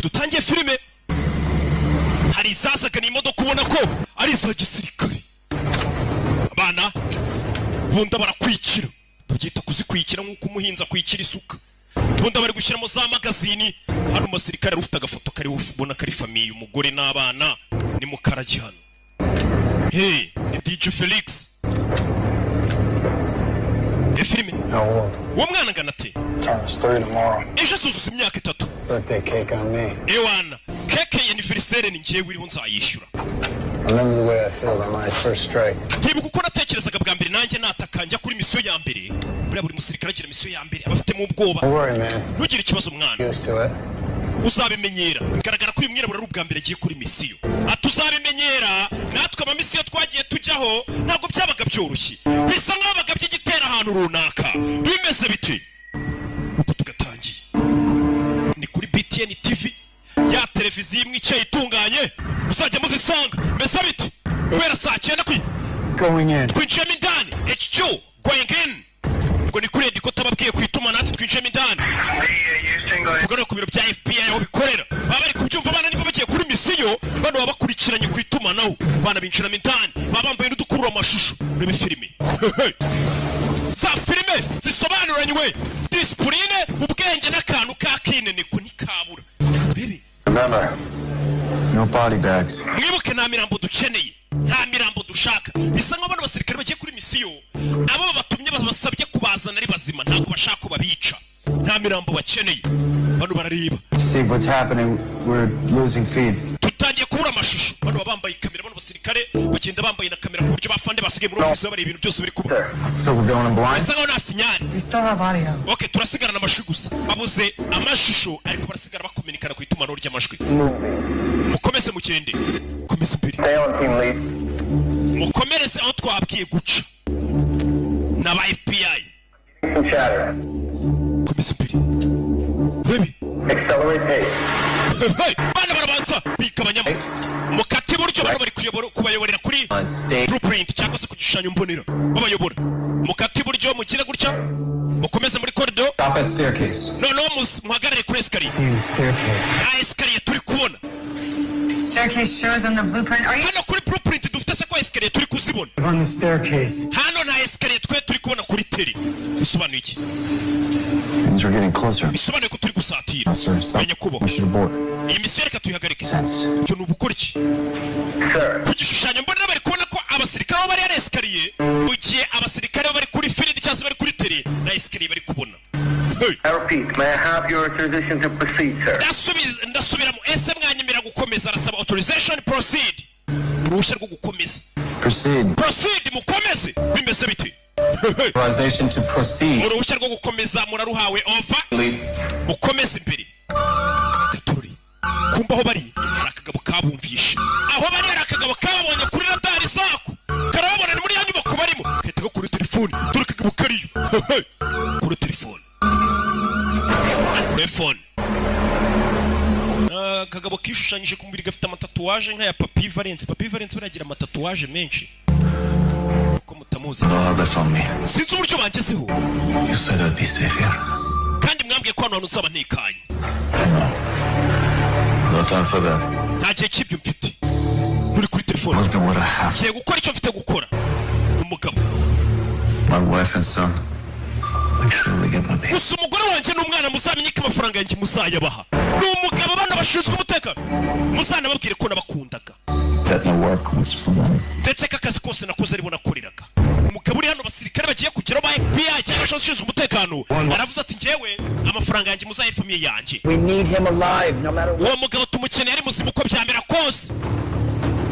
dutangiye filime hari izasaga n'imodoka ubona ko ari iza gisirikare abana bunda barakwikira babyita kuzikwikira nk'uko umuhinzi akwikira isuka bunda bari gushyiramo za magazini hano umusirikare ufite agafoto kari ubona kari famiye umugore n'abana ni mukarage hano hey ni DJ Felix filime uwo mwana angana ate turns 3 tomorrow ejo asuzuza imyaka 3 birthday cake on me ewana keke ya anniversaire ni ngewe uriho nzayishyura remember the way I felt on my first strike tibuka uko natekerezaga bwa mbere nanjye natakanja kuri misiyo ya mbere buri musirikare agira misiyo ya mbere abafitemo ubwoba ntugire ikibazo mwana uzabimenyera bigaragara ko uyu mwirabura ari ubwa mbere agiye kuri misiyo atuzabimenyera natwe amamisiyo twagiye tujyaho ntabwo byabaga byoroshye bisa nk'aho bagabye igitera ahantu runaka bimeze bite uko tugatangiye ni kuri BTN TV ya televiziyo imwe icyayi itunganye muzajya muzisanga mbese bite kubera saa 9 twinjiyemo indani HQ going in ubwo ni kuri ediko tababwiye kwituma natwe twinjiyemo indani tugana ku biro bya FBI aho bikorera baba bari kubyumva abana niba bagiye kuri misiyo bano baba bakurikiranye ku itumanaho bana binjiramo indani baba bambaye n'udukurura amashusho urebe filime za filime zisobanuranywe disipurine ubwenge n'akantu ka kinene ko nikabura urebe no body bags mwibuke nta mirambo dukeneye nta mirambo dushaka bisa nk'abana basirikare bagiye kuri misiyo abo batumye babasabye kubazana ari bazima ntabwo bashaka ko babica nta mirambo bakeneye bano barareba see what's happening we're losing feed tutangiye kubura amashusho bano bambaye kamera bano basirikare bagenda bambaye na kamera ku buryo bafande basigaye muri office bari ibintu byose biri kuba so we're going in blind bisa nk'aho nta sinyari we still have audio okay turasigarana amashwi gusa babuze amashusho ariko barasigara bakominikana ku itumanaho ry'amashwi mukomeze mugende mukomeze imbere mukomereze aho twabwiye guca n'aba FBI komeze imbere baby accelerate pace bana barabanza bigabanyamo mukati buryo bano bari kubayoborera kuri blueprint cyangwa se ku gishushanyo mbonera babayobora mukati buryo mukire gutya mukomeze muri corridor stop at staircase no muhagarare kuri escalier escalier turi kubona staircase shows on the blueprint are you hano kuri blueprint dufite se ko escalier turi kuzibona on the staircase hano na escalier turi kubona kuri teri bisobanuye iki things are getting closer bisobanuye ko turi gusatira menya kubo iyi misiyo reka tuyihagarike cyo nubukora iki ku gishushanyo mbonera bari kubona ko abasirikare bari ari escalier mu gihe abasirikare bari kuri field cyangwa bari kuri teri na escalier bari kubona I repeat, may I have your authorization to proceed, sir? ndasubiramo ese mwanyemera gukomeza arasaba authorization proceed uruhushya rwo gukomeza proceed mukomeze bimeze bite authorization to proceed uruhushya rwo gukomeza muraruhawe over mukomeze imbere gatori kumba aho bari akagabo kabumvishe aho bari akagabo kabonye kuri radari zako karabona muri ya nyubako barimo kahita kuri telefone dore akagabo kariyo kuri telefone kagabo kishushanyije ku mubiri gafite amatatuwaje nk'aya Papi Valence baragira amatatuwaje menshi uko mutamuzi sinzi uburyo bangezeho kandi mwambwiye ko hano nzaba ntekanye nta gihe cy'ibyo mfite uri kuri telefone ngiye gukora icyo mfite gukora n'umugabo gusa umugore wanjye n'umwana muzamenye ko amafaranga yanjye muzayabaha ni umugabo bana bashinzwe umutekano muzanababwire ko nabakundaga ndetse ko akazi kose nakoze aribo nakoreraga umugabo uri hano basirikare bagiye kugeraho ba FBI cyangwa abashinzwe umutekano aravuze ati njyewe amafaranga yanjye muzaye famiye yanjye uwo mugabo tumukeneye ari muzima uko byamera kose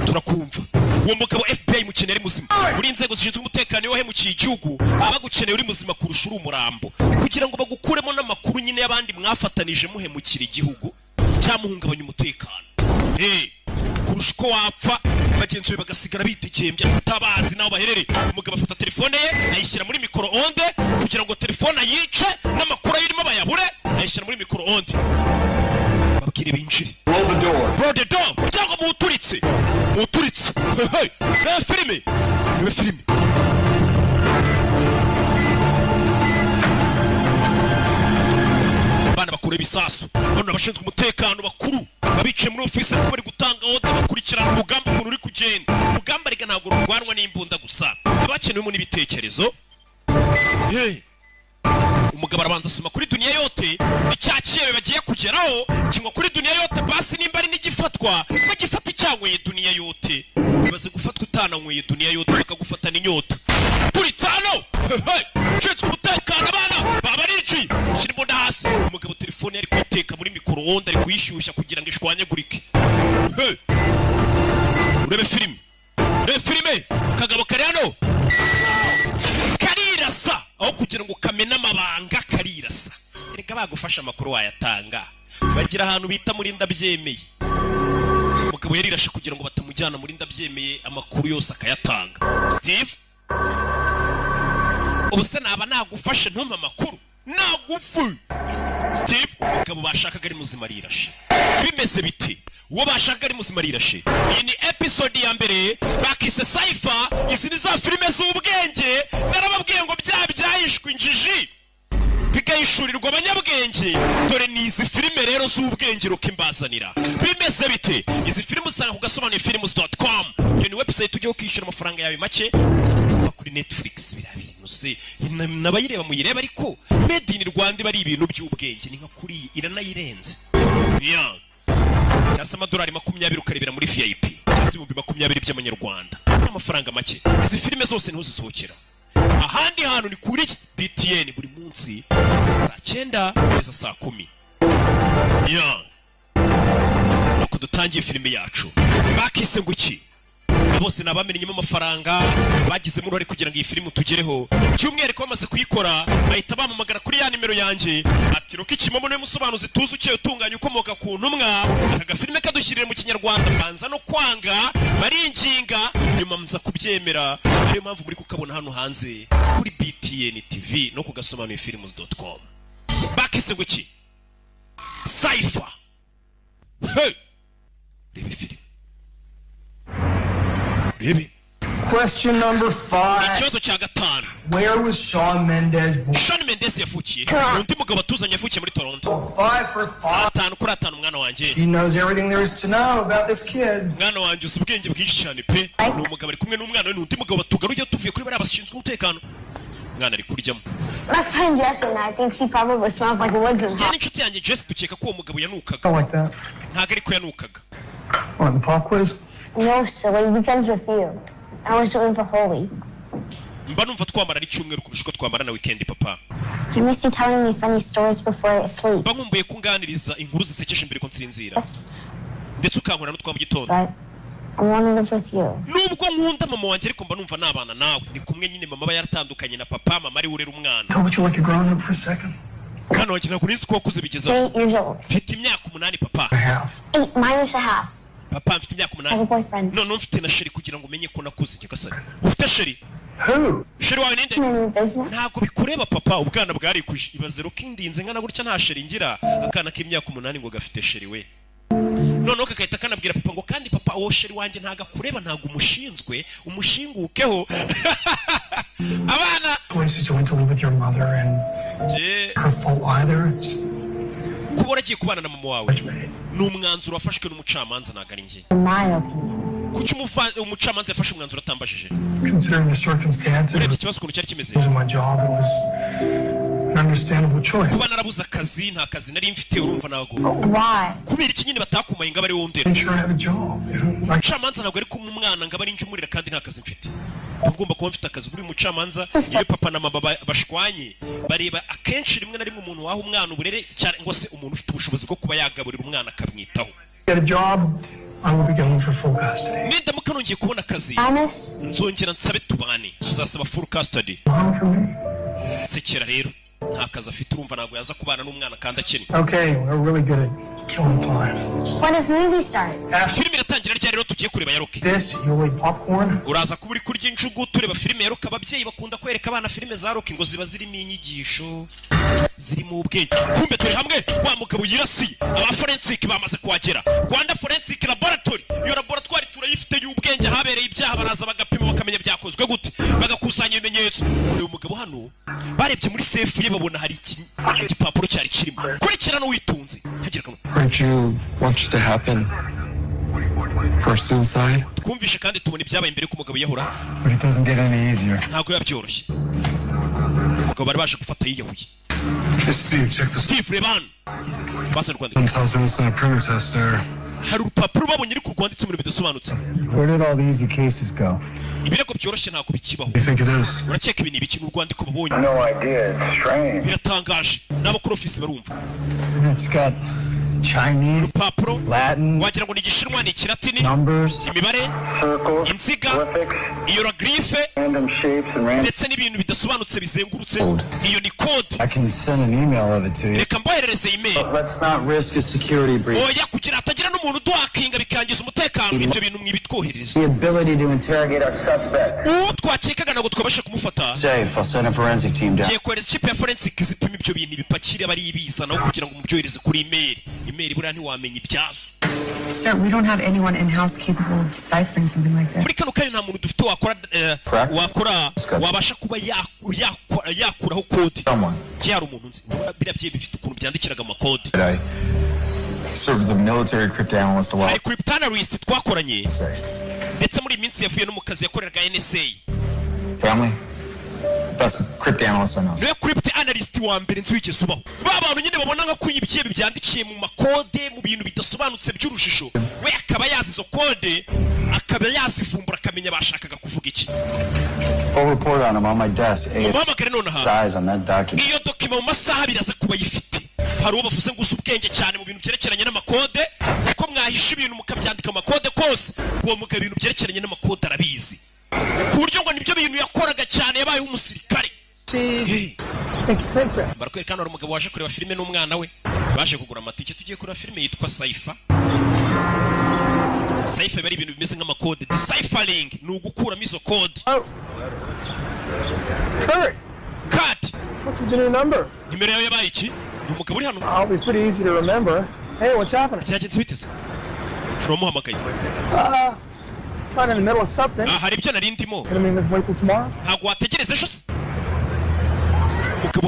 turakumva uwo mugabo FBI mukeneye ari muzima muri inzego zishinzwe umutekano wahemukiye igihugu abagukeneye uri muzima kurusha uri umurambo kugira ngo bagukuremo n'amakuru nyine y'abandi mwafatanije muhemukira igihugu cyamuhungabanya umutekano kurusha uko wapfa bagenzi be bagasigara bitegembya tutabazi naho baherereye umugabo afata telefone ye ayishyira muri micro onde kugira ngo telefone ayice n'amakuru ayirimo bayabure ayishyira muri micro onde babwire binjire blow the door cyangwa muturitse filime bakura ibisasu bano abashinzwe umutekano bakuru babicaye muri ofisi ariko bari gutanga oda bakurikirana urugamba ukuntu uri kugenda urugamba rega ntabwo rurwanwa n'imbunda gusa abakenewemo n'ibitekerezo umugabo arabanza asoma kuri duniya yote icyakiyewe bagiye kugeraho kingwa kuri duniya yote basi nimba ari n'igifatwa bagifata icyanyweye duniya yote baze gufatwa utananyweye duniya yote bakagufatana inyota puritano nshinzwe umutekano abana baba riji shyira imbunda hasi umugabo telefone yari kuyiteka muri micro-onde ari kuyishyushya kugira ngo ishwanyagurike urebe filime kagabo kari hano karirasa aho kugira ngo kamena amabanga karirasa reka bagufasha amakuru wayatanga bagira ahantu bita muri ndabyemeye umugabo yarirashe kugira ngo batamujyana muri ndabyemeye amakuru yose akayatanga Steve ubuse naba nagufashe ntumpa amakuru nagufu Steve umugabo bashakaga ari muzima rirashe bimeze biti uwo bashaka ari muzima rirashe iyi ni episode ya mbere bakise Cypher izi ni za filime z'ubwenge narababwiye ngo byayishwe injiji bigayishurirwa abanyabwenge dore ni izi filime rero z'ubwenge rukimbazanira bimeze bite izi filime usanga kugasobanura films.com iyo ni website ujye ukishyura amafaranga yawe make kuva kuri Netflix birabintu se nabayireba muyireba ariko made in Rwanda bari ibintu by'ubwenge ni nka kuri iranayirenze cyase amadolari 20 ukarebera muri VIP cyase 20 by'amanyarwanda n'amafaranga make izi filime zose niho zisohokera ahandi hantu ni kuri BTN buri munsi saa 9 kugeza saa 10 nuko dutangiye filime yacu bakise nguki bose nabamenyemo amafaranga bagizemo uruhare kugira ngo iyi filime tugereho cyumwihariko bamaze kuyikora bahita bamamagara kuri ya nimero yanjye ati Roki Kimomo niwe musobanuzi tuzi uciye utunganya ukomoka ku ntumwa aka gafilime kadushyirire mu kinyarwanda banza no kwanga baringinga nyuma mza kubyemera ariyo mpamvu muri kukabona hano hanze kuri BTN TV no kugasobanura films.com bakise nguki Cypher rebe filime Question number 5. ikibazo cya gatanu Where was Shawn Mendes born? Shawn Mendes yavukiye undi mugabo atuzanye yavukiye muri Toronto 5 for 5. 5 kuri 5 mwana wanjye She knows everything there is to know about this kid. mwana wanjye uzi ubwenge bwinshi cyane pe ni umugabo ari kumwe n'umwana we n'undi mugabo batugaruye tuvuye kuri bariya bashinzwe umutekano mwana ari kuryamo My friend Jess and I think she probably smells like woods and njye hot. n'inshuti yanjye Jess dukeka ko uwo mugabo yanukaga I like that. ntabwo ariko yanukaga On the pop quiz? No, silly. Weekends with you. I was doing the whole week. mba numva twamara n'icyumweru kurusha uko twamara na weekend papa I miss you telling me funny stories before I sleep. mba nkumbuye kunganiriza inkuru zisekeje mbere ko nsinzira ndetse ukankora n'utwa mu gitondo But I want to live with you. nubwo nkunda mama wanjye ariko mba numva nabana nawe ni kumwe nyine mama aba yaratandukanye na papa mama ari urera umwana Tell what you like a grown up for a second. mwana wanjye ntabwo nizi ko wakuze bigezaho 8 years old. mfite imyaka 8 papa I have. 8 minus a half. papa mfite imyaka I have a 8 boyfriend. none mfite na sheri kugira ngo umenye ko nakuze nyagasani ufite sheri Who? sheri wawe ninde I'm in business. ntabwo bikureba papa ubwana bwarikuje ibaze Roki ndinze ngana gutya nta sheri ngira akana k'imyaka 8 ngo gafite sheri we noneho kakahita kanabwira papa ngo kandi papa uwo sheri wanjye ntago akureba ntago umushinzwe umushingukeho abana Choice that you went to live with your mother and her fault either. It's kuba waragiye kubana na mama wawe made. ni umwanzuro wafashwe n'umucamanza ntabwo ari njye In my opinion. kuki umucamanza yafashe umwanzuro atambajije Considering the circumstances, urebye it ikibazo ukuntu cyari kimeze wasn't my job. It was an understandable choice. kuba narabuze akazi nta kazi nari mfite urumva ntabwo Why? kubera iki nyine batakumaye ngo abe ari wowe ndera Make sure I have a job. You know, like, umucamanza ntabwo ari kumwe umwana ngo abe ari njye umurira kandi nta kazi mfite ngomba kuba mfite akazi buri mucamanza iyo papa na mama bashwanye bareba akenshi rimwe na rimwe umuntu waha umwana uburere cyangwa se umuntu ufite ubushobozi bwo kuba yagaburira umwana akamwitaho get a job, I will be going for full custody. nindamuka nongeye kubona akazi Promise? nzongera nsabe tubane nzasaba full custody Mom for me? sekera rero nta kazi afite urumva ntabwo yaza kubana n'umwana kandi akennye Okay, we're really good at killing time. When does the movie start? After filime iratangira ryari rero tugiye kureba ya Roki this, you'll eat popcorn. uraza kuba uri kurya injugu tureba filime ya Roki ababyeyi bakunda kwereka abana filime za Roki ngo ziba zirimo inyigisho zirimo ubwenge kumbe turi hamwe wa mugabo yirasiye aba forensic bamaze kuhagera Rwanda Forensic Laboratory iyo laboratoire turayifite y'ubwenge habereye ibyaha baraza bagapima bakamenya byakozwe gute bagakusanya ibimenyetso kureba umugabo hano barebye muri sefu ye babona hari igipapuro cyari kirimo. Kurikirana witunze. Hagira kamwe. Heard you want to happen for suicide? Twumvishe kandi tubona ibyabaye imbere ko umugabo yahura. But it doesn't get any easier. Ntabwo yabyoroshye. Umugabo bari baje gufata yiyahuye. Steve, check this. Steve Reban. Basa Rwanda. Tells me it's not a printer test there. Hari urupapuro babonye ariko rwanditse mu bintu bidasobanutse. Where did all the easy cases go? Ibirego byoroshye ntabwo bikibaho. You think it is? Urakeka ibi ni ibiki mu rwandiko babonye? No idea. It's strange. Biratangaje. N'abakuru ofisi barumva. It's got Chinese, Urupapuro. Latin, Wagira ngo ni igishinwa ni ikilatini. numbers. Imibare. Circles, Inziga. prefix, Hieroglyphe. random shapes and random. Ndetse n'ibintu bidasobanutse bizengurutse. Iyo ni code. I can send an email of it to you. Reka mboherereze email. Let's not risk a security breach. Oya kugira hatagira n'umuntu uduhakinga bikangiza umutekano ibyo bintu mwibitwohereza. The ability to interrogate Our suspect. Twakekaga ntabwo twabasha kumufata. safe. I'll send a forensic team down. Ngiye kohereza ikipe ya forensic zipima ibyo bintu bipakire bari ibizanaho kugira ngo mubyohereze kuri email. Email buriya ntiwamenya ibyazo. Sir, we don't have anyone in-house capable of deciphering something like that. Muri kano kanya nta muntu dufite wakora wabasha kuba yakuraho kode. Someone. Hari umuntu nzi biriya bye bifite ukuntu byandikiraga amakode. I served as a military cryptanalyst a while. Hari cryptanalyst twakoranye Say, ndetse muri minsi yavuye no mu kazi yakoreraga NSA. family? Best cryptanalyst I know. Niwe cryptanalyst wa mbere nzi wigeze ubaho. Ba bantu nyine babona nka kuyibye byandikiye mu makode mu bintu bidasobanutse by'urujijo. We akaba yazi izo kode akaba yazivumbura akamenya bashakaga kuvuga iki. Full report on him on my desk. Umuhamagare nonaha. Eyes on that document. Iyo dokima mu masaha biraza kuba yifite. Hari uwo bavuze ngo ubwenge cyane mu bintu byerekeranye n'amakode ko mwahisha ibintu mukabyandika amakode kose uwo mugabo ibintu byerekeranye n'amakode arabizi ku buryo ngo nibyo bintu yakoraga cyane yabaye umusirikare. Barakwereka hano hari umugabo waje kureba filime n'umwana we baje kugura amatike tugiye kureba filime yitwa Saifa. Saifa bari ibintu bimeze nk'amakode. Deciphering ni ugukuramo izo code. Kurt, Cut. what's the new number? Nimero yawe yabaye iki? Ni umugabo uri hano. I'll be pretty easy to remember. Hey, what's happening? Cyagenze biteze. Hari umuhamagaye. Kind of in the middle of something. Hari ibyo nari ndimo. Gonna mean wait till tomorrow? Ntabwo wategereza ejo se.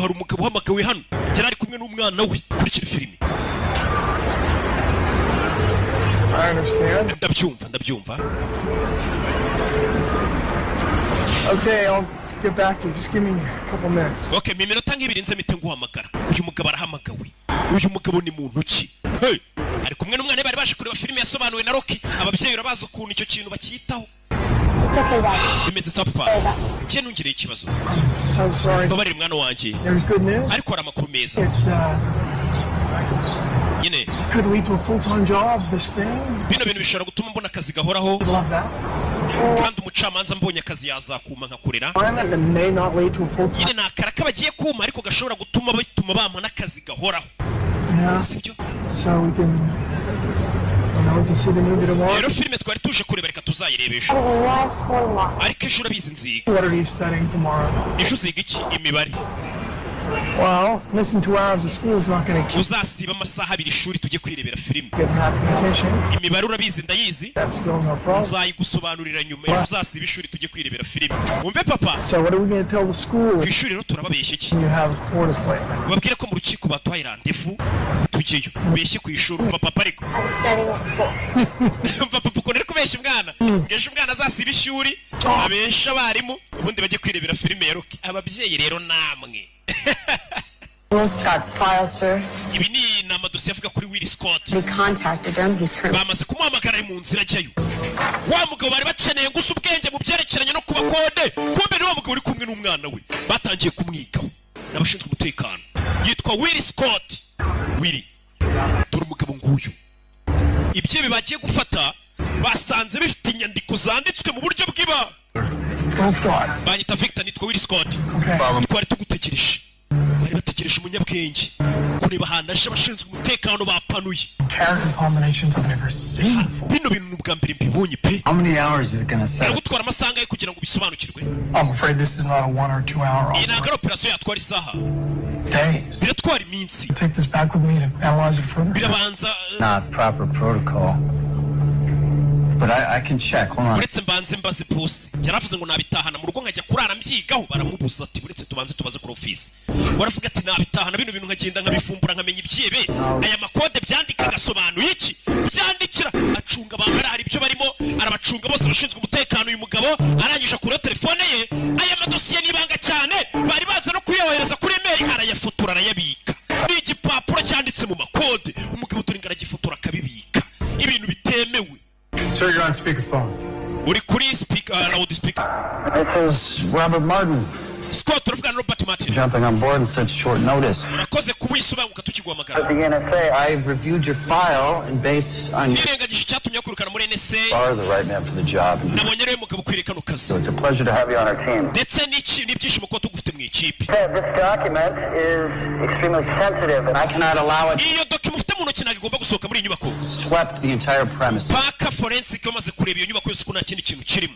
Hari umugabo uhamagawe hano yari ari kumwe n'umwana we kurikira filime. I understand. Ndabyumva. Okay, I'll get back to you. Just give me a couple minutes. Okay, mu minota nk'ibiri nze mpite nguhamagara. Uyu mugabo arahamagawe. Uyu mugabo ni muntu ki? Hey! Ari kumwe n'umwana bari baje kureba filime yasobanuwe na Rocky. Ababyeyi urabaza ukuntu icyo kintu bakitaho. It's okay, Dad. Bimeze sa papa. Ngiye nungire ikibazo. So sorry. Babarira mwana wanjye. There's good news. Ariko hari amakuru meza. It's Nyine could lead to a full-time job. This thing. bino bintu bishobora gutuma mbona akazi gahoraho Love that. kandi umucamanza mbonye akazi yazakuma nkakorera. And it may not lead to a full-time. Nyine nakara kabagiye kuma ariko gashobora gutuma bituma bampa n'akazi gahoraho. Yeah. Sibyo? So we can see the movie tomorrow. Rero filime twari tuje kureba reka tuzayireba ejo. Why school tomorrow? Ariko ejo urabizi nziga. What are you studying tomorrow? Ejo uziga iki? Imibare. Well, missing 2 hours of school is not going to keep Uzasiba amasaha abiri ishuri tujye kwirebera filime. getting mathematician. Imibare urabizi ndayizi. That's still no problem. Nzayigusobanurira nyuma. Ejo uzasiba ishuri tujye kwirebera filime. Umve papa. So what are we going to tell the school Ku ishuri rero turababeshya iki? when you have a court appointment? Babwire ko mu rukiko batuhaye randevu tujyeyo. Ubeshye ku ishuri umva papa ariko. I'm studying at school. Umva papa ukuntu uri kubeshya umwana. Ejo umwana azasiba ishuri abesha abarimu ubundi bajye kwirebera filime ya Rocky. Ababyeyi rero namwe. Will Scott's file, sir. Ibi ni amadosiye avuga kuri Will Scott. We contacted him. He's currently. Bamaze kumuhamagara mu nzira ajyayo. Wa mugabo bari bakeneye gusa ubwenge mu byerekeranye no kuba kode. Kumbe ni wa mugabo uri kumwe n'umwana we. Batangiye kumwigaho n'abashinzwe umutekano. Yitwa Will Scott. Willy. Dore umugabo nguyu. Ibyo bibagiye gufata basanze bifite inyandiko zanditswe mu buryo bw'iba. Will Scott. Banyita Victor nitwa Will Scott. Okay. Twari tugutegereje. Bari bategereje umunyabwenge. Kureba ahantu aje abashinzwe umutekano bapanuye. Character combinations I've never seen before. Bino bintu ni ubwa mbere mbibonye pe. How many hours is it gonna set? Biragutwara amasaha angahe kugira ngo bisobanukirwe? I'm afraid this is not a 1 or 2 hour Iyi ntabwo ari operasiyo yatwara isaha. days. Biratwara iminsi. Take this back with me to analyze it further. Birabanza Not proper protocol. but I can check. Hold on. uretse mbanze mbaze boss yaravuze ngo nabitahana mu rugo nkajya kurara mbyigaho baramubuza ati uretse tubanze tubaze kuri office waravuga ati nabitahana bino bintu nkagenda nkabifumbura nkamenya ibyebe aya makode byandika gasobanuye iki byandikira acunga bangara hari ibyo barimo arabacunga bose bashinzwe umutekano uyu mugabo arangije kuri telefone ye aya madosiye nibanga cyane bari baza no kuyohereza kuri email arayafotora arayabika igipapuro cyanditse mu makode umugabo turingara gifotora akabibika ibintu bitemewe. Sir, you're on speakerphone. Uri kuri speaker loudspeaker. This is Robert Martin. Scott uravuga na Robert Martin. Jumping on board in such short notice. Urakoze kubisobanguka tukigwamagara. I've reviewed your file and based on your nirengagije cyatumye kurukana muri NSA. are the right man for the job. Nabonye rero mugabo kwirekana kazi. So it's a pleasure to have you on our team. Ndetse n'ibyishimo ko tugufite mu ikipe. This document is extremely sensitive and I cannot allow it. Iyo document ufite mu ntoki nagomba gusohoka muri inyubako. Swept the entire premise. Paka forensic bamaze kureba iyo nyubako yose ko nta kindi kintu kirimo.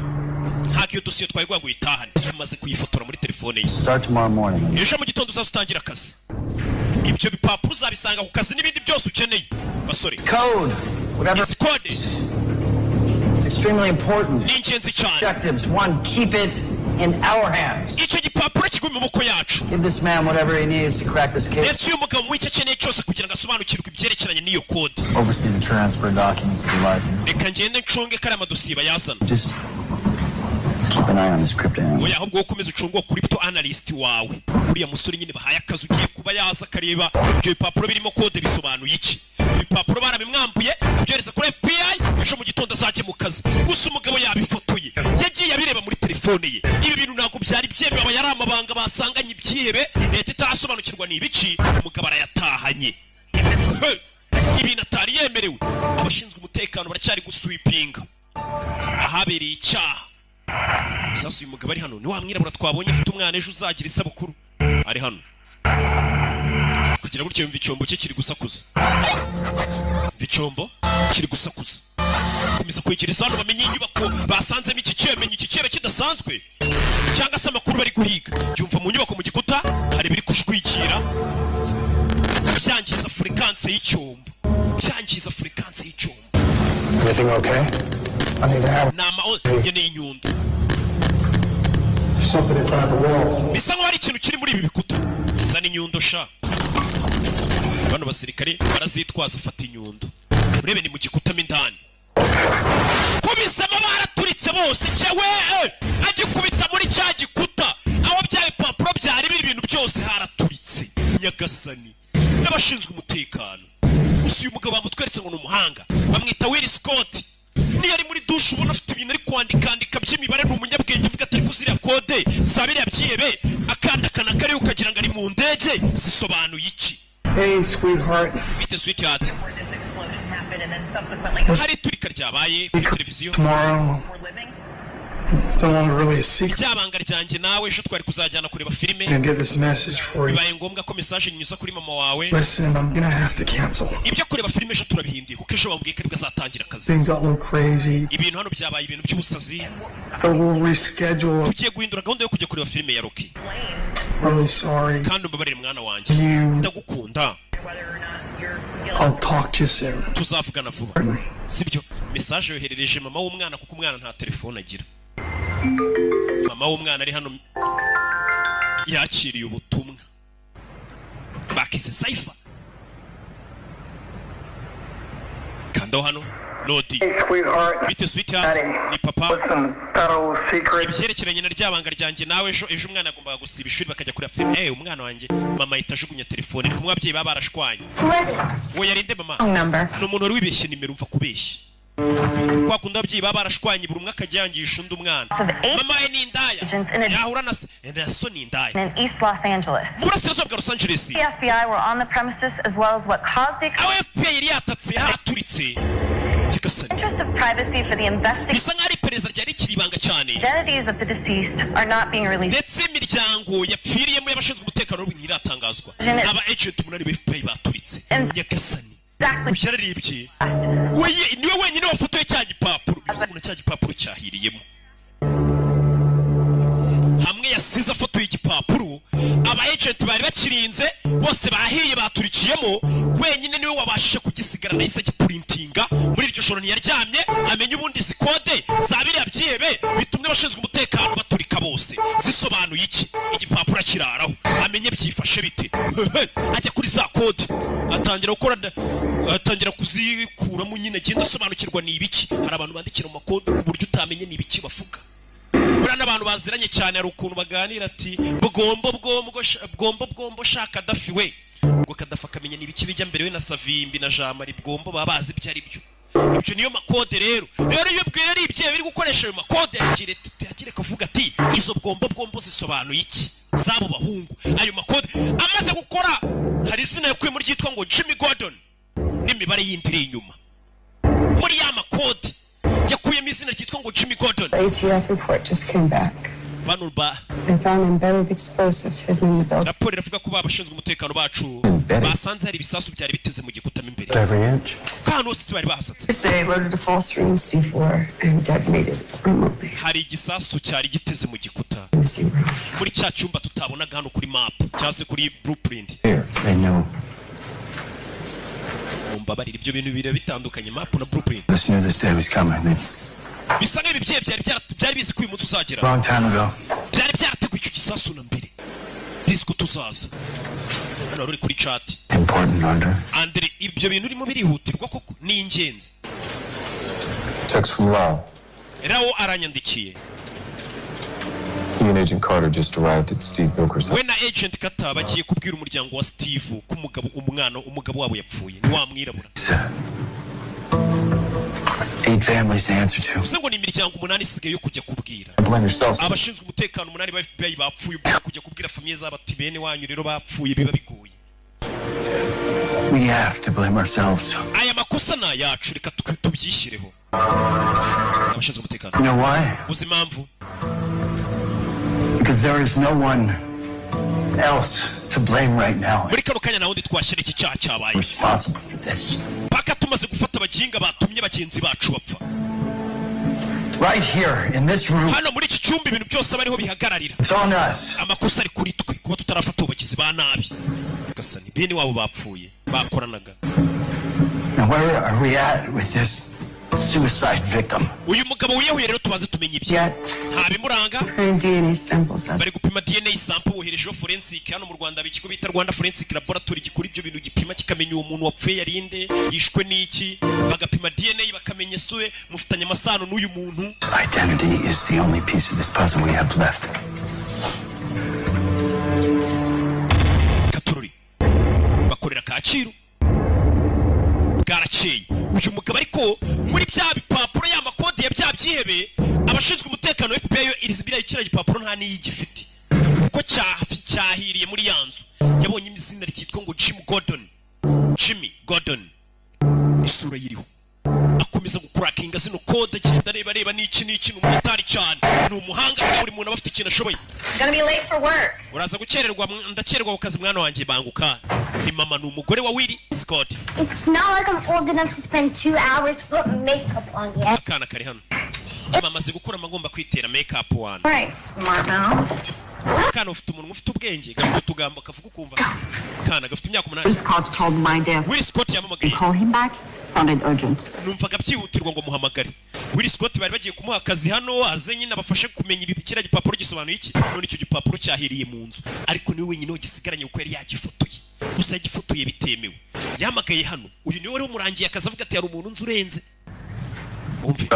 Ntabwo iyo dosiye twayigwa ngo yitahane. Tumaze kuyifotora muri telefone ye. Start tomorrow morning. Ejo mu gitondo uzatangira akazi. Ibyo bipapuro uzabisanga ku kazi n'ibindi byose ukeneye. Basore. Code. Whatever. It's code. It's extremely important. Ni ingenzi cyane. Objectives. One, keep it in our hands. Icyo gipapuro kiguma mu maboko yacu. Give this man whatever he needs to crack this case. Ndetse uyu mugabo w'icyo akeneye cyose kugira ngo asobanukirwe ibyerekeranye n'iyo code. Oversee the transfer documents if you like. Reka ngende ncunge kari amadosiye bayazana. Just keep an eye on this crypto analyst. Oya ahubwo ukomeze ucunge crypto analyst wawe. Uriya musore nyine bahaye akazi ugiye kuba yaza akareba ibyo bipapuro birimo code bisobanuye iki. Ibipapuro barabimwambuye byohereza kuri FBI ejo mu gitondo azajye mu kazi. Gusa umugabo yabifotoye yagiye abireba muri telefone ye. Ibi bintu ntabwo byari byemewe aba yari amabanga basanganye ibyihebe leta itarasobanukirwa n'ibiki umugabo arayatahanye. Ibintu atari yemerewe abashinzwe umutekano baracyari guswipinga ahabereye icyaha. Sasa uyu mugabo ari hano ni wa mwirabura twabonye afite umwana ejo uzagira isabukuru ari hano kugira gutyo yumva icyombo cye kiri gusakuza. Icyombo kiri gusakuza komeza kwegereza hano bamenye inyubako basanzemo iki cyebe kidasanzwe cyangwa se amakuru bari guhiga. Yumva mu nyubako mu gikuta hari biri kushwikira byangiza fréquence y'icyombo. Everything okay? I need to have Nama yene inyundo. something inside the walls. Bisa nkaho hari ikintu kiri muri ibi bikuta. Zana inyundo sha. Bano basirikare barazitwaza afata inyundo. Urebe ni mu gikuta mindani. Kubisema baraturitse bose cyewe agikubita muri cya gikuta. Aho byaye papuro byari biri ibintu byose haraturitse. Nyagasani n'abashinzwe umutekano. Gusa uyu mugabo bamutweretse ngo n'umuhanga. Bamwita Will Scott. Ni yari muri douche ubona afite ibintu ari kwandika by'imibare n'umunyabwenge uvuga atari kuzira code zabiriya byihebe akandakana kare ukagira ngo ari mu ndege zisobanuye iki. Hey, sweetheart. Bite sweetheart. Hari turika ryabaye kuri televiziyo. Tomorrow. Don't want to really see. Cyabanga ryanjye nawe ejo twari kuzajyana kureba filime. Can get this message for you. Bibaye ngombwa ko message nyuza kuri mama wawe. Listen, I'm gonna have to cancel. Ibyo kureba filime ejo turabihinduye kuko ejo bambwiye ko aribwo azatangira akazi. Things got a little crazy. Ibintu hano byabaye ibintu by'ubusazi. But we'll reschedule. Tugiye guhindura gahunda yo kujya kureba filime ya Rocky. Really sorry. Kandi umbabarire mwana wanjye. Ndagukunda. I'll talk to you soon. Tuzavugana vuba. Sibyo message yoherereje mama w'umwana kuko umwana nta telefone agira. Mama w'umwana ari hano yakiriye ubutumwa. Bakise Cypher. Kando hano Lodi. Bite sweetheart ni papa. Ibyerekeranye na ryabanga ryanjye nawe ejo umwana agomba gusiba ishuri bakajya kureba filime. Umwana wanjye mama itajugunya telefone kumwe ababyeyi baba barashwanye. Wo yarinde mama. Ni umuntu wari wibeshye nimero umva kubeshya. Kwa kunda ababyeyi baba barashwanye buri umwe akajyangisha undi umwana. Mama ye ni indaya. Yahura na so ni indaya. In East Los Angeles. Burasirazuba bwa Los Angeles. The FBI were on the premises as well as what caused the FBI yari yatatse haturitse. interest of privacy for the investigation. Bisa nk'ari iperereza ryari kiribanga cyane. Identities of the deceased are not being released. Ndetse imiryango yapfiriyemo y'abashinzwe umutekano ntiratangazwa. Aba agent umunani ba FBI baturitse. Nyagasani. Ushararebye. Weye niwe wenyine wafotoye cya gipapuro. Bisabuna cya gipapuro cyahiriyemo. Hamwe yasize afoto y'igipapuro aba agent bari bakirinze bose bahiye baturikiyemo wenyine niwe wabashije kugisigarana yise gipurintinga muri iryo joro ntiyaryamye amenye ubundi zikode za biriya byihebe bitumye abashinzwe umutekano baturika bose zisobanuye iki igipapuro kiraraho amenye byifashe bite ajya kuri za kode atangira kuzikuramo nyine agenda asobanukirwa ni ibiki hari abantu bandikira mu makode ku buryo utamenye ni ibiki bavuga buriya n'abantu baziranye cyane hari ukuntu baganira ati bwombo shaka Dafi we ubwo Kadafi akamenya ni ibiki bijya mbere we na Savimbi na Jean Marie Bwombo baba bazi ibyo ari byo ibyo niyo makode rero iyo bwira ari ibyo biri gukoresha ayo makode yakire kavuga ati izo bwombo zisobanuye iki zabo bahungu ayo makode amaze gukora hari izina yakuye muri ryitwa ngo Jimmy Gordon n'imibare yindiri inyuma muri ya makode yakuyemo izina ryitwa ngo Jimmy Gordon. The ATF report just came back. They found embedded explosives hidden in the building. Raporo iravuga ko babashinzwe umutekano bacu basanze hari ibisasu byari biteze mu gikuta imbere. Kandi hose bari bahasatse. They loaded a false room C4 and detonated remotely. Hari igisasu cyari giteze mu gikuta muri cya cyumba tutabonaga hano kuri map cyase kuri blueprint. They know. Mumbabarira ibyo bintu bire bitandukanye map na blueprint. This knew this day was coming. Bisa nk'ibi byari bizi ko uyu munsi uzagera. Long time ago. Byari byarateguye icyo gisasu na mbere. Disco tuzaza. Hano ruri kuri chat. Important order. Andre ibyo bintu urimo birihutirwa koko ni ingenzi. Text from Lau. Rao aranyandikiye. He and Agent Carter just arrived at Steve Vilker's house. We na Agent Carter bagiye kubwira umuryango wa Steve ko umugabo wabo yapfuye. Ni wa mwirabura. 8 families to answer to. Usengo ni imiryango 8 isigaye yo kujya kubwira. Blame yourself. Abashinzwe umutekano 8 ba FBI bapfuye kujya kubwira famiye z'abati bene wanyu rero bapfuye biba bigoye. We have to blame ourselves. Aya makosa na yacu reka tubyishyireho. Abashinzwe umutekano. You know why? Uzi impamvu? Because there is no one else to blame right now. Muri kano kanya nawundi twashyira iki cyaha cyabaye. Responsible for this. Paka tumaze gufata abaginga batumye bagenzi bacu bapfa. Right here in this room. Hano muri iki cyumba ibintu byose bariho bihagararira. It's on us. Amakosa ari kuri twe kuba tutarafata abagizi ba nabi. Gasani bene wabo bapfuye bakoranaga. Now where are we at with this suicide victim? Uyu mugabo wiyahuye rero tubanze tumenye ibyo. Nta bimuranga. DNA samples. Bari gupima DNA sample woherejeho forensic hano mu Rwanda bikigo bita Rwanda Forensic Laboratory gikora ibyo bintu gipima kikamenya uwo muntu wapfuye yarinde yishwe n'iki bagapima DNA bakamenya iswe mufitanye amasano n'uyu muntu. Identity is the only piece of this puzzle we have left. Katurori bakorera Kacyiru bwarakeye uyu mugabo ariko muri bya bipapuro y'amakode ya bya byihebe abashinzwe umutekano wa FBI irizibira ikira gipapuro nta n'iyigifite kuko cyahiriye muri yanzu yabonye izina ryitwa ngo Jimmy Gordon isura yiriho akomeza gukurakinga zino code agenda reba n'iki n'umutari cyane ni umuhanga buri muntu abafite ikintu ashoboye. Gonna be late for work. Uraza gukererwa ndakererwa ku kazi mwana wanjye banguka. Ni mama n'umugore wa Willy Scott. It's not like I'm old enough to spend 2 hours putting makeup on yet. Akana kari hano. Mama ze gukura amagomba kwitera makeup one. Right, smart now. Kana ufite umuntu ufite ubwenge gafite tugambo kavuga ukumva. Kana gafite imyaka 8. Willy Scott called my desk. Willy Scott yamamagaye. Call him back. Sounded urgent. Numvaga byihutirwa ngo muhamagare. Willy Scott bari bagiye kumuha akazi hano aze nyine abafashe kumenya ibi kira gipapuro gisobanuye iki. None icyo gipapuro cyahiriye mu nzu. Ariko niwe wenyine ugisigaranye uko yari yagifotoye. Gusa yagifotoye bitemewe. Yamagaye hano. Uyu niwe wari umurangiye akazi avuga ati hari umuntu nzu urenze. Umve.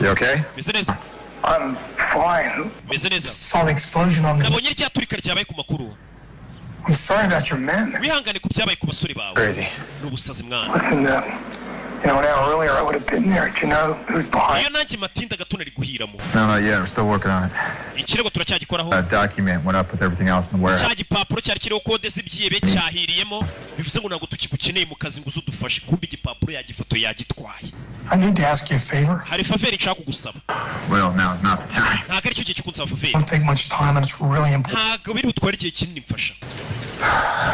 You okay? Meze neza. I'm fine. Meze neza. Saw the explosion on the... Nabonye cyaturika ryabaye ku makuru. I'm sorry about your men. Wihangane ku byabaye ku basore bawe. Crazy. N'ubusazi mwana. Listen, you know, an hour earlier I would have been there. Do you know who's behind? Iyo nanjye matinda gato nari guhiramo. No, not yet. We're still working on it. Ikirego turacyagikoraho. That document went up with everything else in the warehouse. Cya gipapuro cyari kiriho kode z'ibyihebe cyahiriyemo bivuze ngo ntabwo tukigukeneye mu kazi ngo uzudufashe kumbi igipapuro yagifoto yagitwaye. I need to ask you a favor. Hari faveri nshaka kugusaba. Well, now is not the time. Ntabwo ari cyo gihe kunsaba faveri. Don't take much time and it's really important. Ntabwo biri butware igihe kinini mfasha.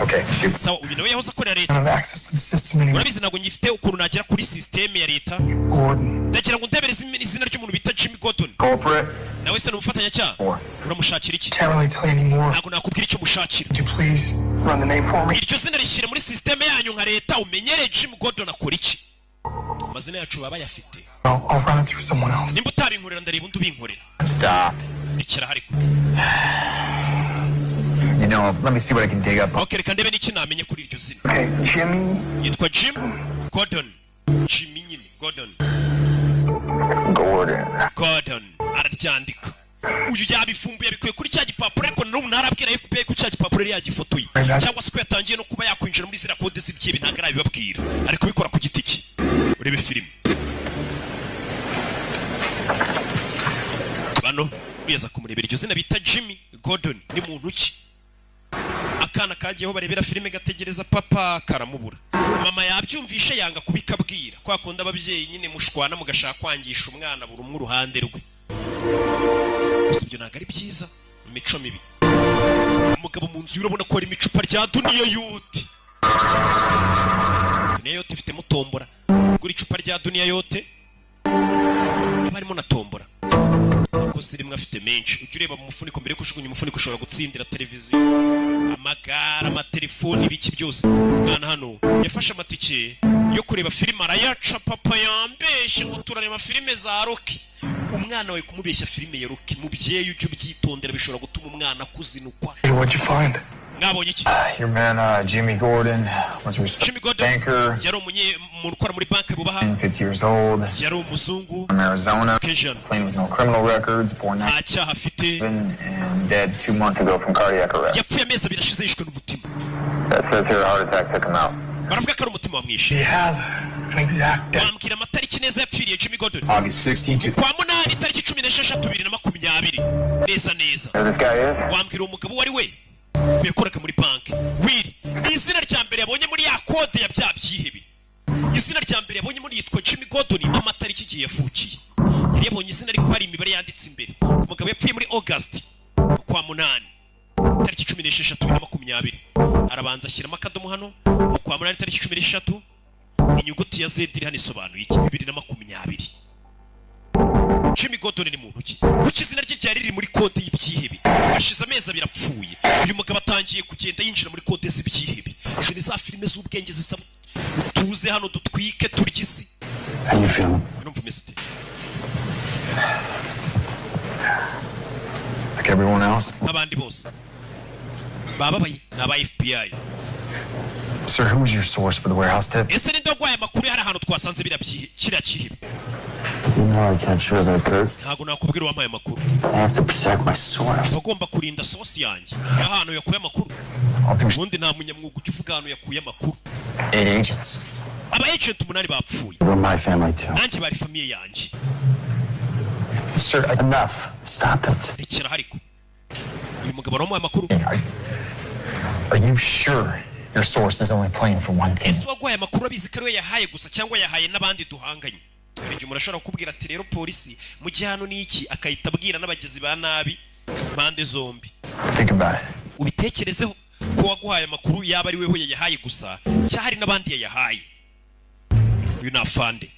Okay, shoot. Sawa uyu nawe yahoze akorera I leta. don't have access to the system anymore. Urabizi ntabwo ngifite ukuntu nagera kuri systeme ya leta. Gordon. Ndagira ngo ndebere izina ry'umuntu bita Jimmy Gordon. culprit? nawe se n'umufatanyacyaha uramushakira iki? Can't really tell you anymore. ntabwo nakubwira icyo mushakira. Would you please run the name for me? iryo zina rishyire muri sisiteme yanyu nka leta umenyereye Jim Gordon akora iki. amazina yacu baba bayafite. I'll run it through someone else. nimba utabinkorera ndareba undi ubinkorera. Stop. rekera hariko. You know, let me see what I can dig up. okay, reka ndebe n'iki namenye kuri iryo zina. Okay, Jimmy yitwa Jim Gordon. Jimmy nyine Gordon. Gordon araryandika. uyu yabifumbuye abikuye kuri cya gipapuro ariko n'ubu ntarabwira FBI ko cya gipapuro yari yagifotoye cyangwa se ko yatangiye no kuba yakwinjira muri zira kode z'ibyibi ntabwo arabibabwira ari kubikora ku giti cye. urebe filime bano uyeza kumurebera iryo zina bita Jimmy Gordon ni muntu ki. akana kagiyeho barebera filime gategereza papa karamubura. mama yabyumvishe yanga kubikabwira kwa kundi ababyeyi nyine mushwana mugashaka kwangisha umwana buri umwe uruhande rwe. gusa ibyo ntabwo ari byiza imico mibi. umugabo mu nzu urabona ko ari imicupa rya Duniya yote. Duniya yote ifite mutombora. gura icupa rya Duniya yote barimo na tombora. nuko rimwe afite menshi ujye ureba mu mufuniko mbere yo kujugunya umufuniko ushobora gutsindira televiziyo amagare amatelefoni ibiki byose. mwana hano yafashe amatike yo kureba filime arayaca papa yambeshe ngo turareba filime za Rocky. umwana wawe kumubeshya filime ya Rocky mubyeyi ujye ubyitondera bishobora gutuma umwana akuzinukwa. What'd you find? mwabonye iki? Your man, Jimmy Gordon, was a respected banker. yari umuntu ukora muri banki bubaha. 50 years old. yari umuzungu. From Arizona. Cajun. Clean with no criminal records. Born nta cyaha afite. and dead 2 months ago from cardiac arrest. yapfuye amezi abiri ashize yishwe n'umutima. That says here a heart attack took him out. baravuga ko ari umutima wamwishe. Do you have an exact date? wambwira amatariki neza yapfiriye Jimmy Gordon? August 16th. kwa munani tariki 16 2020 neza neza. This guy is? wambwira umugabo wari we yakoraga muri banki. Willy ni izina rya mbere yabonye muri ya kode ya bya byihebe. izina rya mbere yabonye muri yitwa Jimmy Gordon n'amatariki igihe yavukiye. yari yabonye izina ariko hari imibare yanditse imbere. umugabo yapfuye muri August kwa munani tariki 16 2020. arabanza ashyiramo akadomo hano mu kwa munani tariki 16 inyuguti ya Z iri hano isobanuye iki 2020. Jimmy Gordon ni muntu ki? kuki izina rye ryari riri muri kode y'ibyihebe? gashize amezi abiri apfuye uyu mugabo atangiye kugenda yinjira muri kode z'ibyihebe. izi ni za filime z'ubwenge zisaba tuze hano dutwike turya isi. How you feeling? urumva umeze ute? Like everyone else? nk'abandi bose bababaye ni aba FBI. Sir, who was your source for the warehouse tip? ese ni ndagwaye amakuru hari ahantu twasanze kiriya cyihebe? You know I can't share that, Kurt. ntabwo nakubwira uwampaye amakuru. I have to protect my source. bagomba kurinda sosi yanjye ahantu yakuye amakuru. ubundi nta munyamwuga ujya uvuga ahantu yakuye amakuru. 8 agents. aba agent 8 bapfuye. We're my family too. nanjye bari famiye yanjye. Sir, Enough. Stop it. rekera hariko uyu mugabo aramuhaye amakuru. are you sure your source is only playing for one team? ese wagwaye amakuru abizi ko ariwe yahaye gusa cyangwa yahaye n'abandi duhanganye? hari igihe umuntu ashobora kukubwira ati rero polisi mu gihe hano ni iki akahita abwira n'abagizi ba nabi bande zombi. Think about it. ubitekerezeho ko waguhaye amakuru yaba ari weho yayahaye gusa cyangwa hari n'abandi yayahaye. uyu ni afande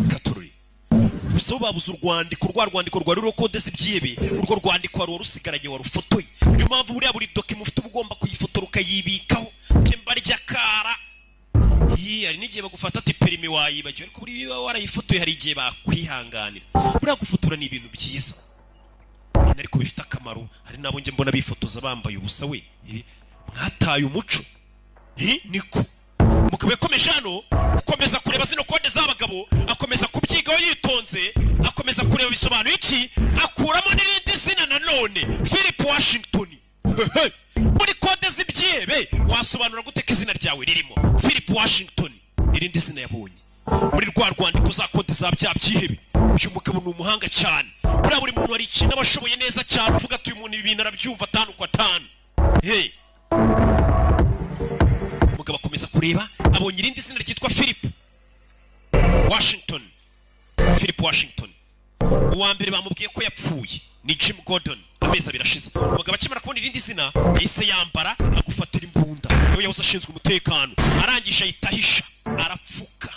Katururi. gusa bo babuze urwandiko rwari ruriho kode z'ibyihebe. urwo rwandiko wari rusigaranye warufotoye. niyo mpamvu buriya buri document ufite ugomba kuyifotora ukayibikaho kemba ry'akara. hari n'igihe bagufata ati perimi wayibagiwe ariko buri biba warayifotoye hari igihe bakwihanganira. buriya gufotora ni ibintu byiza ariko bifite akamaro. hari nabo njye mbona bifotoza bambaye ubusa we. mwataye umuco. niko mugabo yakomeje hano akomeza kureba zino kode z'abagabo akomeza kubyigaho yitonze akomeza kureba bisobanuye iki. akuramo n'irindi zina nanone Philip Washington. muri kode z'ibyihebe wasobanura gute ko izina ryawe ririmo Philip Washington? irindi zina yabonye muri rwa rwandiko za kode za bya byihebe. uyu mugabo ni umuhanga cyane. buriya buri muntu hari ikintu aba ashoboye neza cyane uvuga ati uyu muntu ibintu arabyumva 5 kwa 5. umugabo akomeza kureba abonye irindi zina ryitwa Philip Washington. Philip Washington uwa mbere bamubwiye ko yapfuye ni Jim Gordon amezi abiri ashize. umugabo akimara kubona irindi zina yahise yambara agufatira imbunda. niwe yahoze ashinzwe umutekano arangije ahita ahisha arapfuka